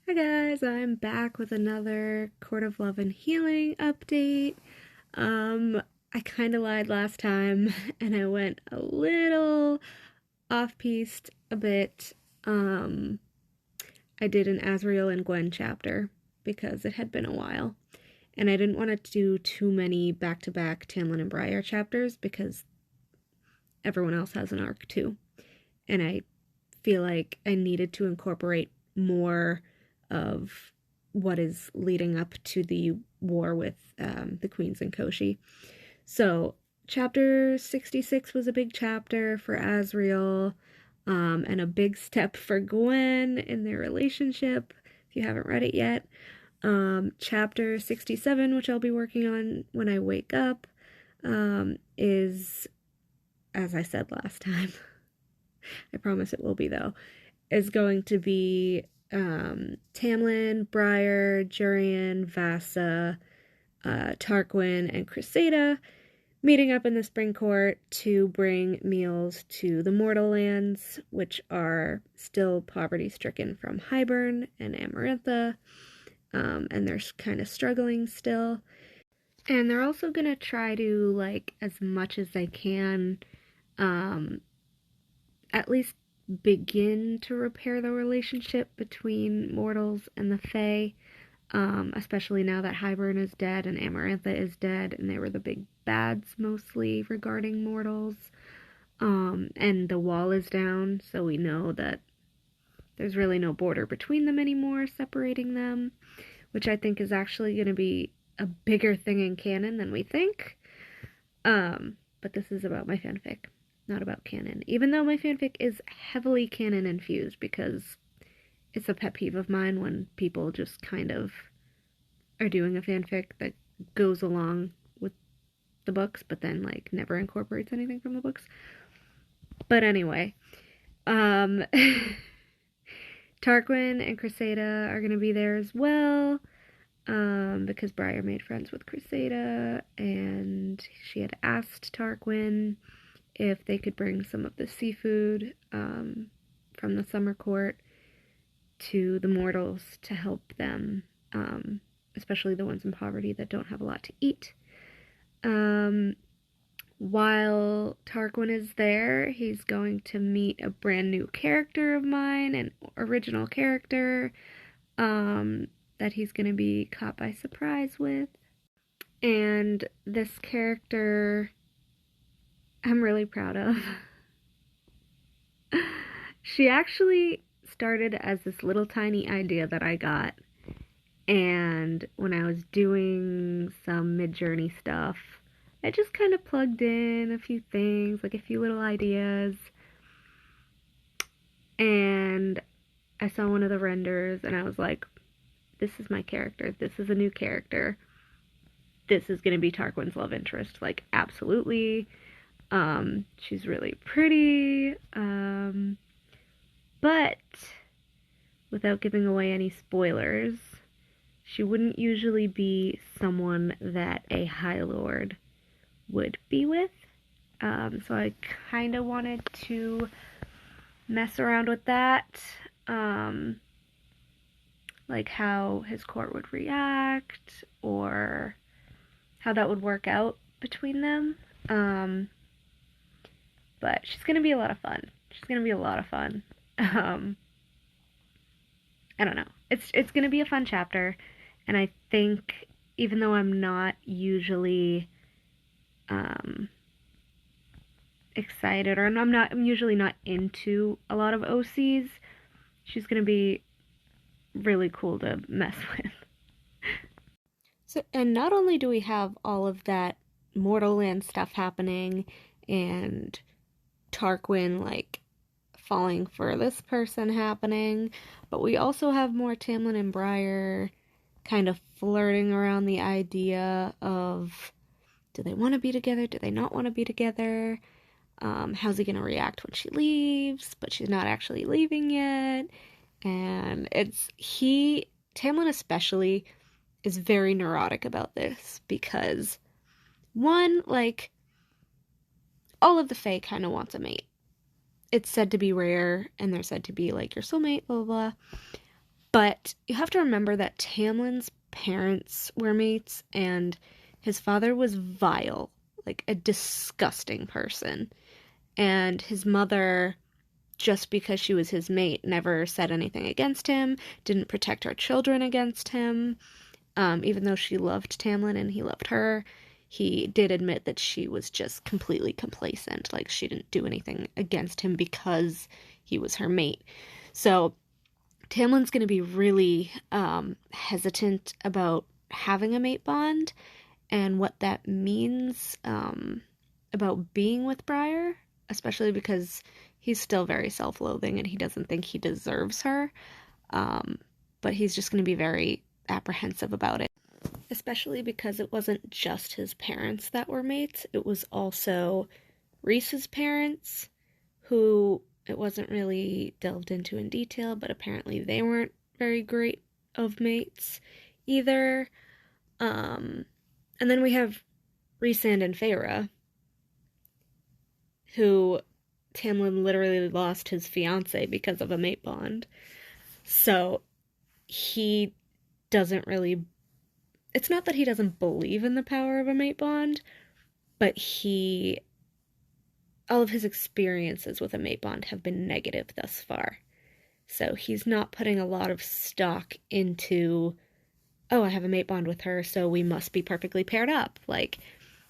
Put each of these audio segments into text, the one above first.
Hi guys, I'm back with another Court of Love and Healing update. I kind of lied last time and I went a little off-piste a bit. I did an Azriel and Gwen chapter because it had been a while. And I didn't want to do too many back-to-back Tamlin and Briar chapters because everyone else has an arc too. And I feel like I needed to incorporate more of what is leading up to the war with the Queens and Koshi. So chapter 66 was a big chapter for Azriel, and a big step for Gwen in their relationship, if you haven't read it yet. Chapter 67, which I'll be working on when I wake up, is, as I said last time, I promise it will be though, is going to be Tamlin, Briar, Jurian, Vasa, Tarquin, and Crusader meeting up in the Spring Court to bring meals to the Mortal Lands, which are still poverty-stricken from Hybern and Amarantha, and they're kind of struggling still. And they're also gonna try to, like, as much as they can, at least begin to repair the relationship between mortals and the Fae, especially now that Hybern is dead and Amarantha is dead, and they were the big bads mostly regarding mortals. And the wall is down, so we know that there's really no border between them anymore, separating them, which I think is actually going to be a bigger thing in canon than we think. But this is about my fanfic, not about canon, even though my fanfic is heavily canon infused, because it's a pet peeve of mine when people just kind of are doing a fanfic that goes along with the books but then like never incorporates anything from the books. But anyway, Tarquin and Crusader are going to be there as well, because Briar made friends with Crusader and she had asked Tarquin if they could bring some of the seafood from the summer court to the mortals to help them, especially the ones in poverty that don't have a lot to eat. While Tarquin is there, he's going to meet a brand new character of mine, an original character, that he's going to be caught by surprise with. And this character I'm really proud of. She actually started as this little tiny idea that I got, and when I was doing some mid-journey stuff, I just kind of plugged in a few things, like a few little ideas, and I saw one of the renders and I was like, this is my character, this is a new character, this is gonna be Tarquin's love interest, like absolutely. She's really pretty, but without giving away any spoilers, she wouldn't usually be someone that a High Lord would be with. So I kind of wanted to mess around with that, like how his court would react, or how that would work out between them. But she's gonna be a lot of fun. I don't know. It's gonna be a fun chapter, and I think even though I'm not usually excited, or I'm usually not into a lot of OCs, she's gonna be really cool to mess with. So, and not only do we have all of that Mortal Land stuff happening, and Tarquin, like, falling for this person happening, but we also have more Tamlin and Briar kind of flirting around the idea of, do they want to be together, do they not want to be together, how's he going to react when she leaves, but she's not actually leaving yet, and Tamlin especially is very neurotic about this, because one, like, all of the Fae kind of wants a mate. It's said to be rare, and they're said to be, like, your soulmate, blah, blah, blah. But you have to remember that Tamlin's parents were mates, and his father was vile, like a disgusting person. And his mother, just because she was his mate, never said anything against him, didn't protect her children against him. Even though she loved Tamlin and he loved her, he did admit that she was just completely complacent. Like, she didn't do anything against him because he was her mate. So Tamlin's going to be really hesitant about having a mate bond and what that means about being with Briar, especially because he's still very self-loathing and he doesn't think he deserves her. But he's just going to be very apprehensive about it, especially because it wasn't just his parents that were mates. It was also Rhys's parents, who it wasn't really delved into in detail, but apparently they weren't very great of mates either. And then we have Rhysand and Feyre, who Tamlin literally lost his fiance because of a mate bond. So he doesn't really... It's not that he doesn't believe in the power of a mate bond, but all of his experiences with a mate bond have been negative thus far. So he's not putting a lot of stock into, oh, I have a mate bond with her, so we must be perfectly paired up. Like,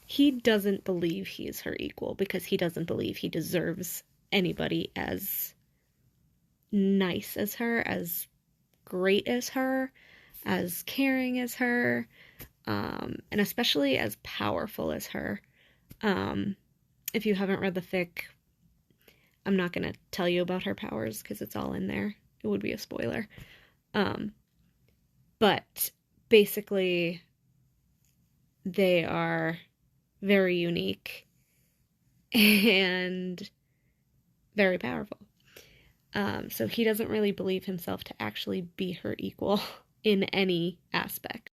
he doesn't believe he's her equal because he doesn't believe he deserves anybody as nice as her, as great as her, as caring as her, and especially as powerful as her. If you haven't read the fic, I'm not going to tell you about her powers because it's all in there. It would be a spoiler. But basically, they are very unique and very powerful. So he doesn't really believe himself to actually be her equal in any aspect.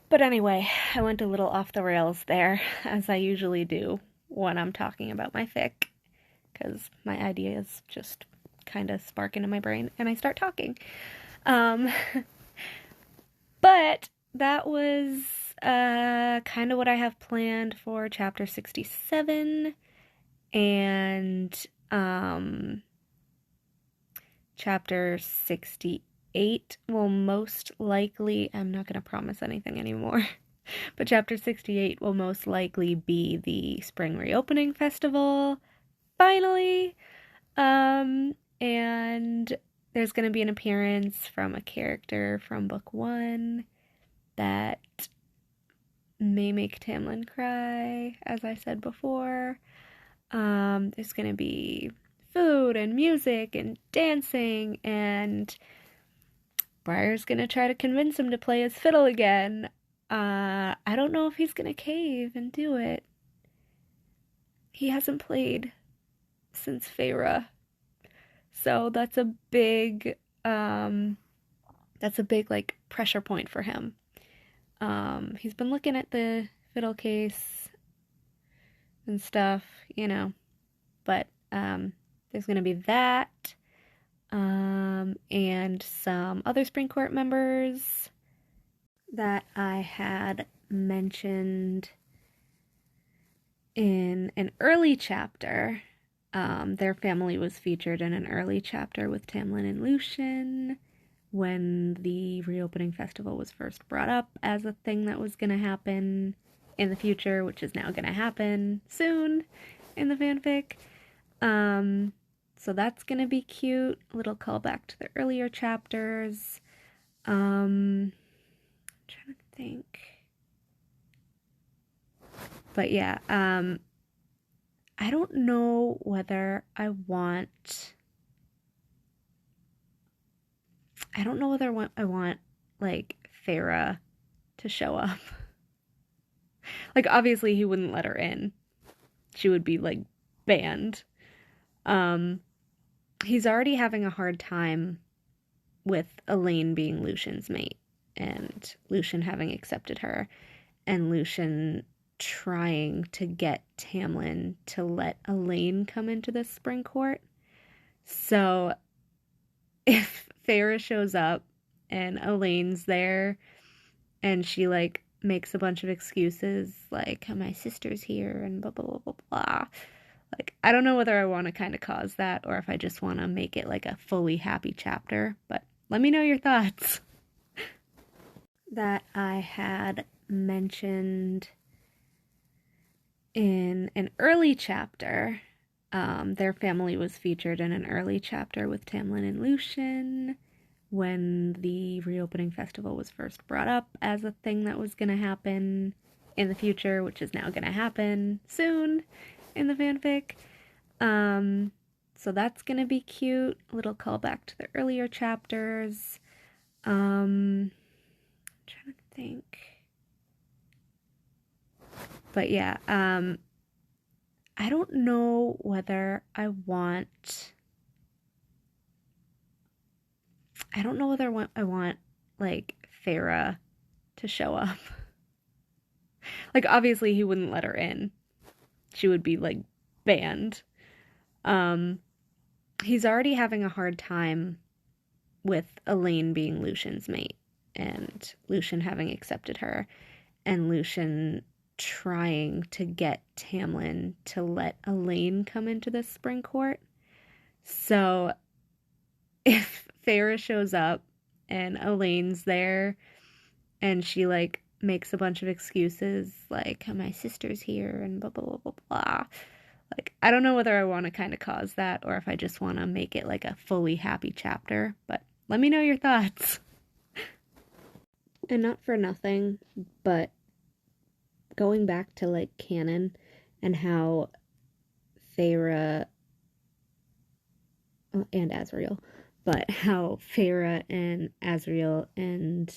But anyway, I went a little off the rails there, as I usually do when I'm talking about my fic, because my ideas just kind of spark into my brain and I start talking. But that was kind of what I have planned for chapter 67, and chapter 68 will most likely, I'm not going to promise anything anymore, but chapter 68 will most likely be the spring reopening festival, finally, and there's going to be an appearance from a character from book 1 that may make Tamlin cry, as I said before. There's going to be food and music and dancing, and Briar's going to try to convince him to play his fiddle again. I don't know if he's going to cave and do it. He hasn't played since Feyre. So that's a big, like, pressure point for him. He's been looking at the fiddle case and stuff, you know, but, there's gonna be that, and some other Spring Court members that I had mentioned in an early chapter. Their family was featured in an early chapter with Tamlin and Lucien when the reopening festival was first brought up as a thing that was going to happen in the future, which is now going to happen soon in the fanfic. So that's going to be cute. A little callback to the earlier chapters. I'm trying to think. But yeah, I don't know whether I want, like, Feyre to show up. Like, obviously he wouldn't let her in. She would be, like, banned. He's already having a hard time with Elaine being Lucian's mate, and Lucien having accepted her, and Lucien trying to get Tamlin to let Elaine come into the spring court. So if Feyre shows up and Elaine's there, and she, like, makes a bunch of excuses, like, my sister's here, and blah, blah, blah, blah, blah. Like, I don't know whether I want to kind of cause that, or if I just want to make it, like, a fully happy chapter, but let me know your thoughts. That I had mentioned in an early chapter. Their family was featured in an early chapter with Tamlin and Lucien when the reopening festival was first brought up as a thing that was going to happen in the future, which is now going to happen soon in the fanfic. So that's going to be cute. A little callback to the earlier chapters. I'm trying to think. But yeah, I don't know whether I want like Feyre to show up. Like, obviously he wouldn't let her in. She would be, like, banned. He's already having a hard time with Elaine being Lucien's mate, and Lucien having accepted her, and Lucien trying to get Tamlin to let Elaine come into the spring court. So if Feyre shows up and Elaine's there, and she, like, makes a bunch of excuses, like, my sister's here, and blah, blah, blah, blah, blah. Like, I don't know whether I want to kind of cause that, or if I just want to make it, like, a fully happy chapter, but let me know your thoughts. And not for nothing, but going back to, like, canon and how Feyre and Azriel, but how Feyre and Azriel and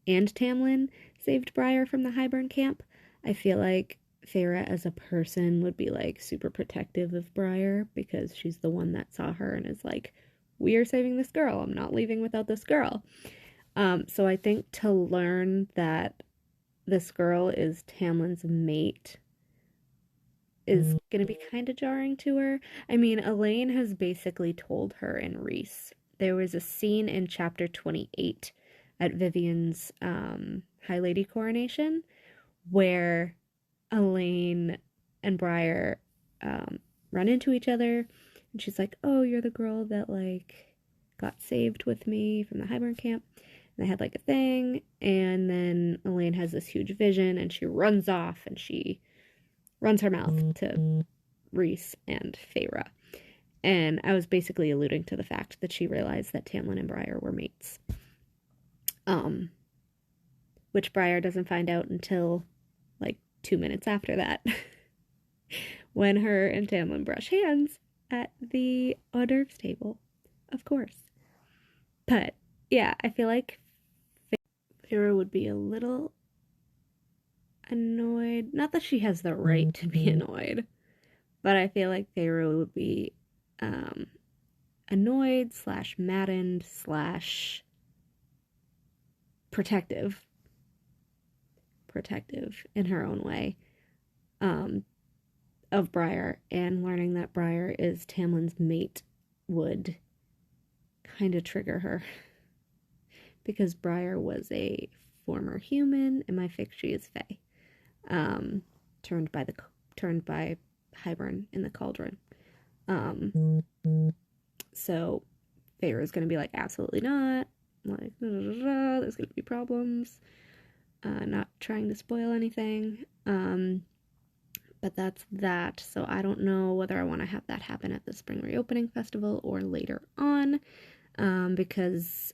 Tamlin saved Briar from the Hybern camp. I feel like Feyre as a person would be, like, super protective of Briar because she's the one that saw her and is like, we are saving this girl. I'm not leaving without this girl. So I think to learn that this girl is Tamlin's mate is going to be kind of jarring to her. I mean, Elaine has basically told her in Rhys. There was a scene in chapter 28 at Vivian's High Lady coronation where Elaine and Briar run into each other, and she's like, oh, you're the girl that, like, got saved with me from the Hybern camp. And they had, like, a thing, and then Elaine has this huge vision, and she runs off, and she runs her mouth to Rhys and Feyre. And I was basically alluding to the fact that she realized that Tamlin and Briar were mates. Which Briar doesn't find out until, like, 2 minutes after that. When her and Tamlin brush hands at the hors d'oeuvres table. Of course. But, yeah, I feel like Feyre would be a little annoyed. Not that she has the right to be annoyed, but I feel like Feyre would be annoyed / maddened / protective in her own way of Briar, and learning that Briar is Tamlin's mate would kind of trigger her because Briar was a former human. In my fic, she is Fae, turned by Hybern in the cauldron. So Feyre is going to be like, absolutely not. Like, there's going to be problems. Not trying to spoil anything. But that's that. So I don't know whether I want to have that happen at the Spring Reopening Festival or later on, because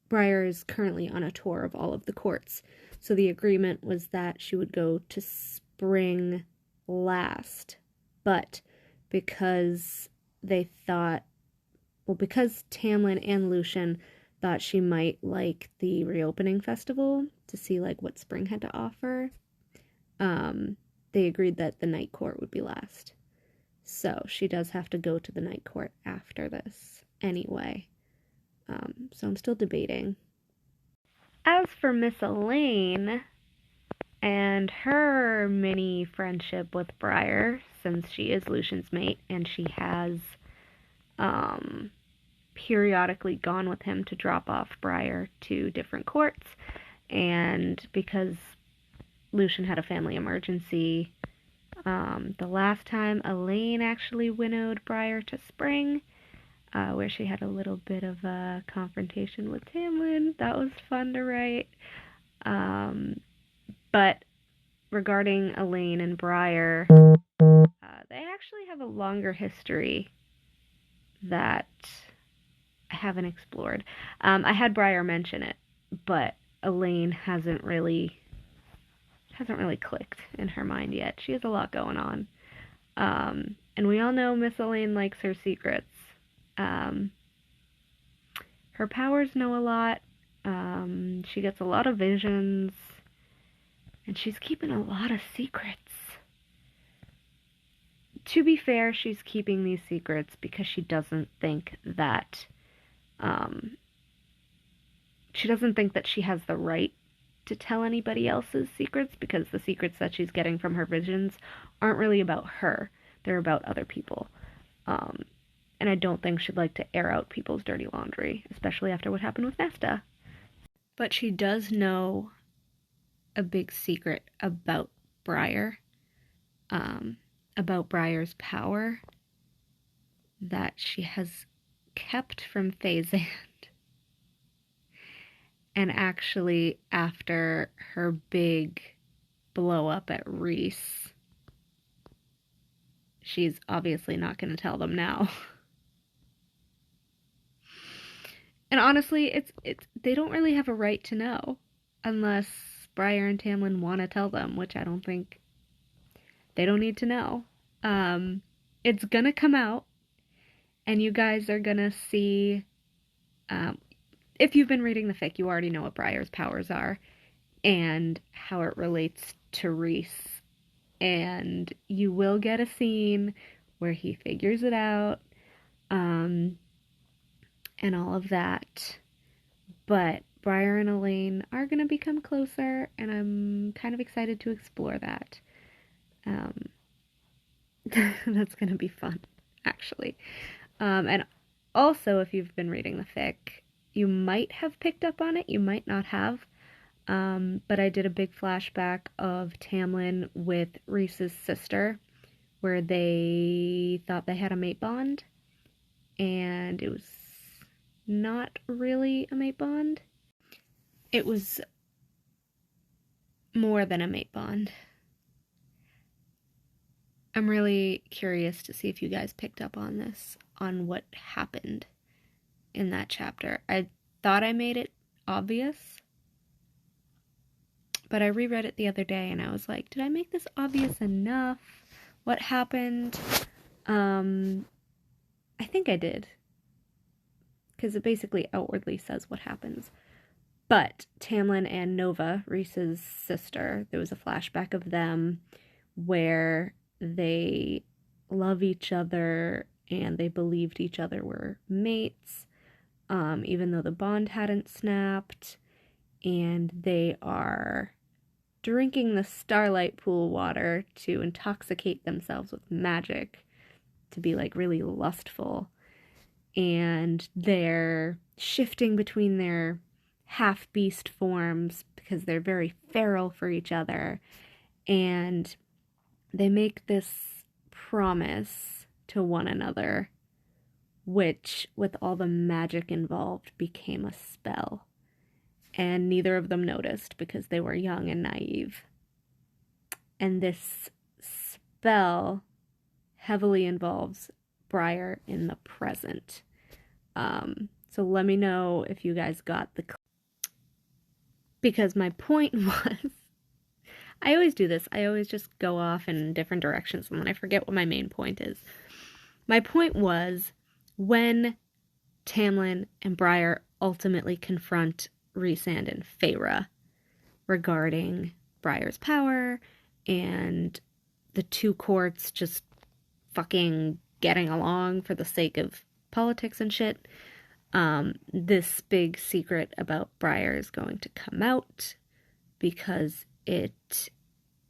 Briar is currently on a tour of all of the courts. So the agreement was that she would go to Spring last. But because because Tamlin and Lucien thought she might like the Reopening Festival to see, like, what Spring had to offer, they agreed that the night court would be last. So she does have to go to the night court after this anyway. So I'm still debating. As for Miss Elaine and her mini friendship with Briar, since she is Lucien's mate and she has periodically gone with him to drop off Briar to different courts, and because Lucian had a family emergency, the last time Elaine actually winnowed Briar to Spring, where she had a little bit of a confrontation with Tamlin. That was fun to write. But regarding Elaine and Briar, they actually have a longer history that I haven't explored. I had Briar mention it, but Elaine hasn't really clicked in her mind yet. She has a lot going on. And we all know Miss Elaine likes her secrets. Her powers know a lot. She gets a lot of visions. And she's keeping a lot of secrets. To be fair, she's keeping these secrets because she doesn't think that she has the right to tell anybody else's secrets, because the secrets that she's getting from her visions aren't really about her. They're about other people. And I don't think she'd like to air out people's dirty laundry, especially after what happened with Nesta. But she does know a big secret about Briar, about Briar's power, that she has kept from Phazand. And actually, after her big blow up at Rhys, she's obviously not going to tell them now. And honestly, it's they don't really have a right to know unless Briar and Tamlin want to tell them, which I don't think. They don't need to know. It's gonna come out, and you guys are gonna see. If you've been reading the fic, you already know what Briar's powers are and how it relates to Rhys. And you will get a scene where he figures it out, and all of that. But Briar and Elaine are going to become closer, and I'm kind of excited to explore that. That's going to be fun, actually. And also, if you've been reading the fic, you might have picked up on it, you might not have. But I did a big flashback of Tamlin with Rhys's sister, where they thought they had a mate bond, and it was not really a mate bond. It was more than a mate bond. I'm really curious to see if you guys picked up on this, on what happened in that chapter. I thought I made it obvious, but I reread it the other day and I was like, did I make this obvious enough? What happened? I think I did, because it basically outwardly says what happens. But Tamlin and Nova, Rhys's sister, there was a flashback of them where they love each other and they believed each other were mates, even though the bond hadn't snapped. And they are drinking the starlight pool water to intoxicate themselves with magic, to be like really lustful. And they're shifting between their half-beast forms because they're very feral for each other. And they make this promise to one another, which, with all the magic involved, became a spell. And neither of them noticed because they were young and naive. And this spell heavily involves Briar in the present. So let me know if you guys got the... Because my point was... I always do this. I always just go off in different directions and then I forget what my main point is. My point was, when Tamlin and Briar ultimately confront Rhysand and Feyre regarding Briar's power and the two courts just fucking getting along for the sake of politics and shit, this big secret about Briar is going to come out because it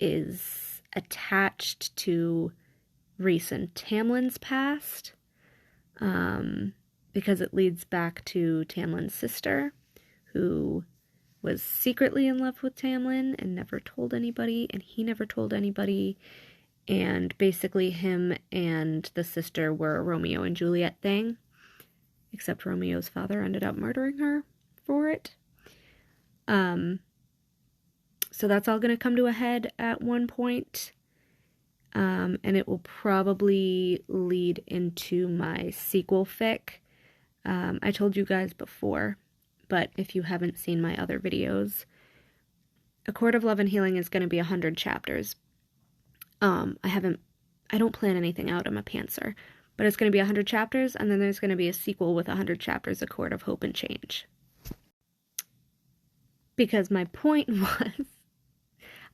is attached to Rhys and Tamlin's past. because it leads back to Tamlin's sister, who was secretly in love with Tamlin and never told anybody, and he never told anybody, and basically him and the sister were a Romeo and Juliet thing, except Romeo's father ended up murdering her for it. So that's all going to come to a head at one point, and it will probably lead into my sequel fic. I told you guys before, but if you haven't seen my other videos, A Court of Love and Healing is going to be 100 chapters. I don't plan anything out, I'm a pantser, but it's going to be 100 chapters, and then there's going to be a sequel with 100 chapters, A Court of Hope and Change. Because my point was,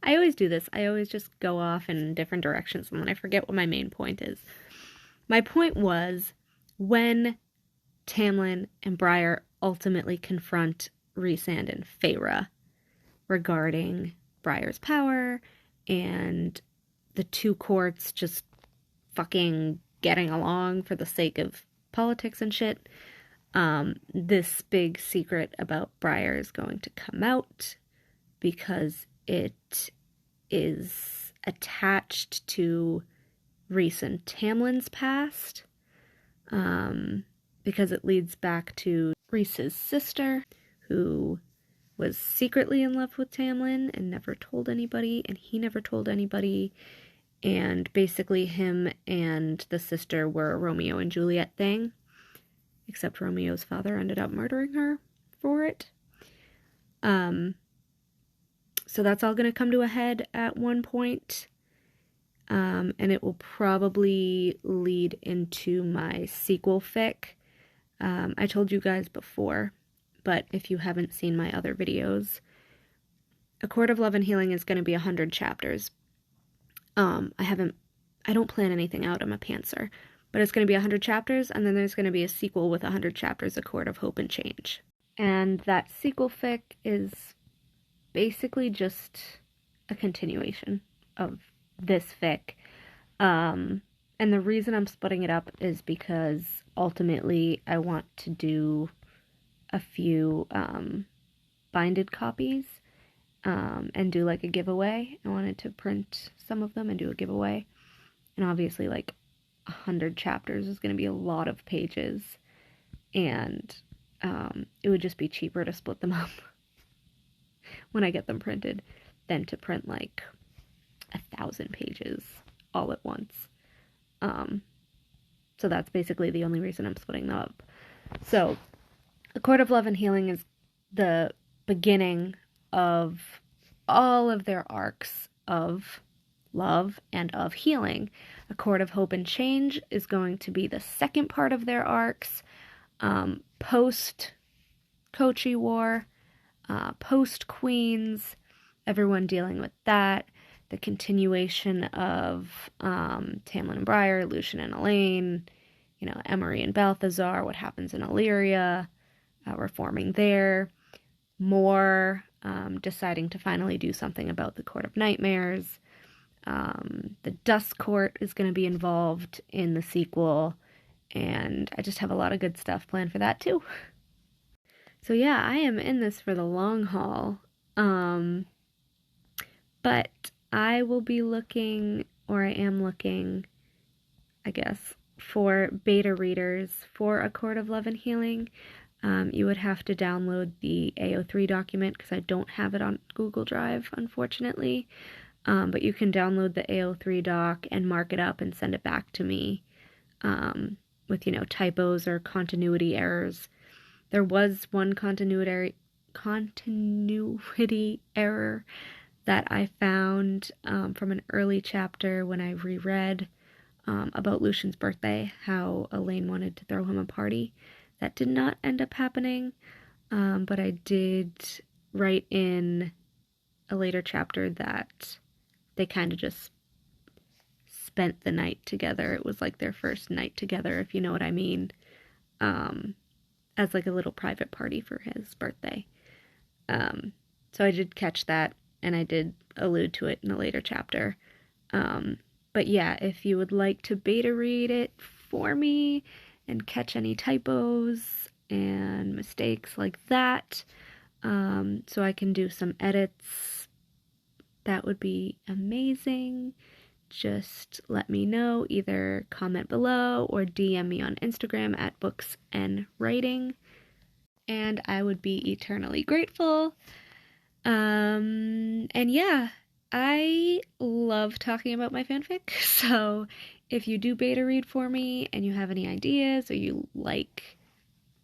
I always do this, I always just go off in different directions, and then I forget what my main point is. My point was, when Tamlin and Briar ultimately confront Rhysand and Feyre regarding Briar's power and the two courts just fucking getting along for the sake of politics and shit, this big secret about Briar is going to come out because it is attached to Rhys and Tamlin's past, because it leads back to Rhys's sister, who was secretly in love with Tamlin and never told anybody, and he never told anybody, and basically him and the sister were a Romeo and Juliet thing, except Romeo's father ended up murdering her for it. So that's all going to come to a head at one point, and it will probably lead into my sequel fic. I told you guys before, but if you haven't seen my other videos, A Court of Love and Healing is going to be 100 chapters. I don't plan anything out, I'm a pantser, but it's going to be 100 chapters, and then there's going to be a sequel with 100 chapters, A Court of Hope and Change. And that sequel fic is basically just a continuation of this fic. And the reason I'm splitting it up is because ultimately I want to do a few binded copies and do like a giveaway. I wanted to print some of them and do a giveaway. And obviously like 100 chapters is going to be a lot of pages, and it would just be cheaper to split them up when I get them printed than to print like 1,000 pages all at once. So that's basically the only reason I'm splitting them up. So A Court of Love and Healing is the beginning of all of their arcs of love and of healing. A Court of Hope and Change is going to be the second part of their arcs, post Kochi War, post Queens, everyone dealing with that, the continuation of Tamlin and Briar, Lucien and Elaine, Emery and Balthazar, what happens in Illyria, reforming there, more deciding to finally do something about the Court of Nightmares. The Dust Court is going to be involved in the sequel, and I just have a lot of good stuff planned for that too. So yeah, I am in this for the long haul, but I will be looking, or I am looking, I guess, for beta readers for A Court of Love and Healing. You would have to download the AO3 document because I don't have it on Google Drive, unfortunately. But you can download the AO3 doc and mark it up and send it back to me with, typos or continuity errors. There was one continuity error that I found from an early chapter when I reread about Lucien's birthday, how Elaine wanted to throw him a party. That did not end up happening, but I did write in a later chapter that they kind of just spent the night together. It was like their first night together, if you know what I mean, as like a little private party for his birthday. So I did catch that, and I did allude to it in a later chapter. But yeah, if you would like to beta read it for me and catch any typos and mistakes like that, so I can do some edits. That would be amazing. Just let me know, either comment below or DM me on Instagram at booksandwriting, and I would be eternally grateful. And yeah, I love talking about my fanfic, so if you do beta read for me and you have any ideas, or you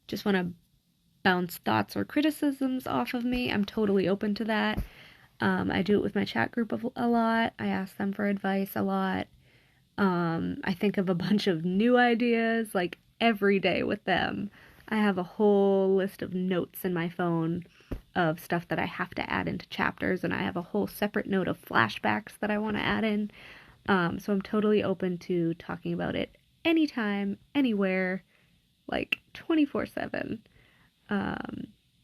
just want to bounce thoughts or criticisms off of me, I'm totally open to that. I do it with my chat group a lot. I ask them for advice a lot. I think of a bunch of new ideas every day with them. I have a whole list of notes in my phone of stuff that I have to add into chapters, and I have a whole separate note of flashbacks that I want to add in. So I'm totally open to talking about it anytime, anywhere, 24/7.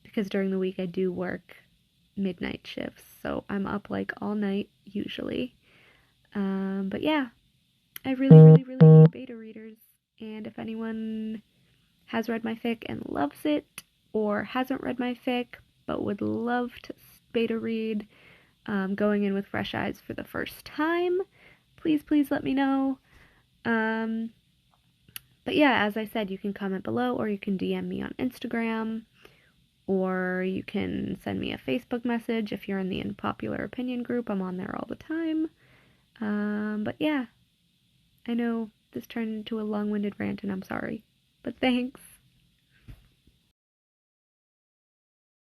Because during the week I do work midnight shifts, so I'm up all night usually. But yeah, I really need beta readers, and if anyone has read my fic and loves it, or hasn't read my fic but would love to beta read, going in with fresh eyes for the first time, please let me know. But yeah, as I said, you can comment below, or you can DM me on Instagram, or you can send me a Facebook message if you're in the Unpopular Opinion group. I'm on there all the time. But yeah, I know this turned into a long-winded rant, and I'm sorry. But thanks.